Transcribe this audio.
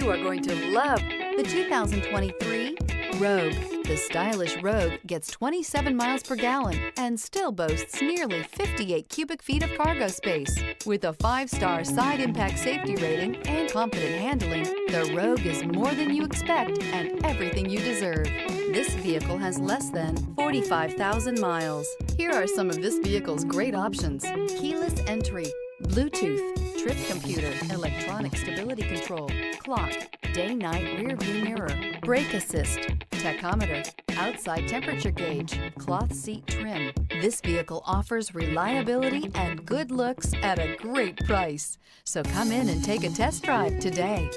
You are going to love the 2023 Rogue. The stylish Rogue gets 27 miles per gallon and still boasts nearly 58 cubic feet of cargo space. With a 5-star side impact safety rating and confident handling, the Rogue is more than you expect and everything you deserve. This vehicle has less than 45,000 miles. Here are some of this vehicle's great options: keyless entry, Bluetooth, trip computer, electronic stability control, clock, day-night rear view mirror, brake assist, tachometer, outside temperature gauge, cloth seat trim. This vehicle offers reliability and good looks at a great price. So come in and take a test drive today.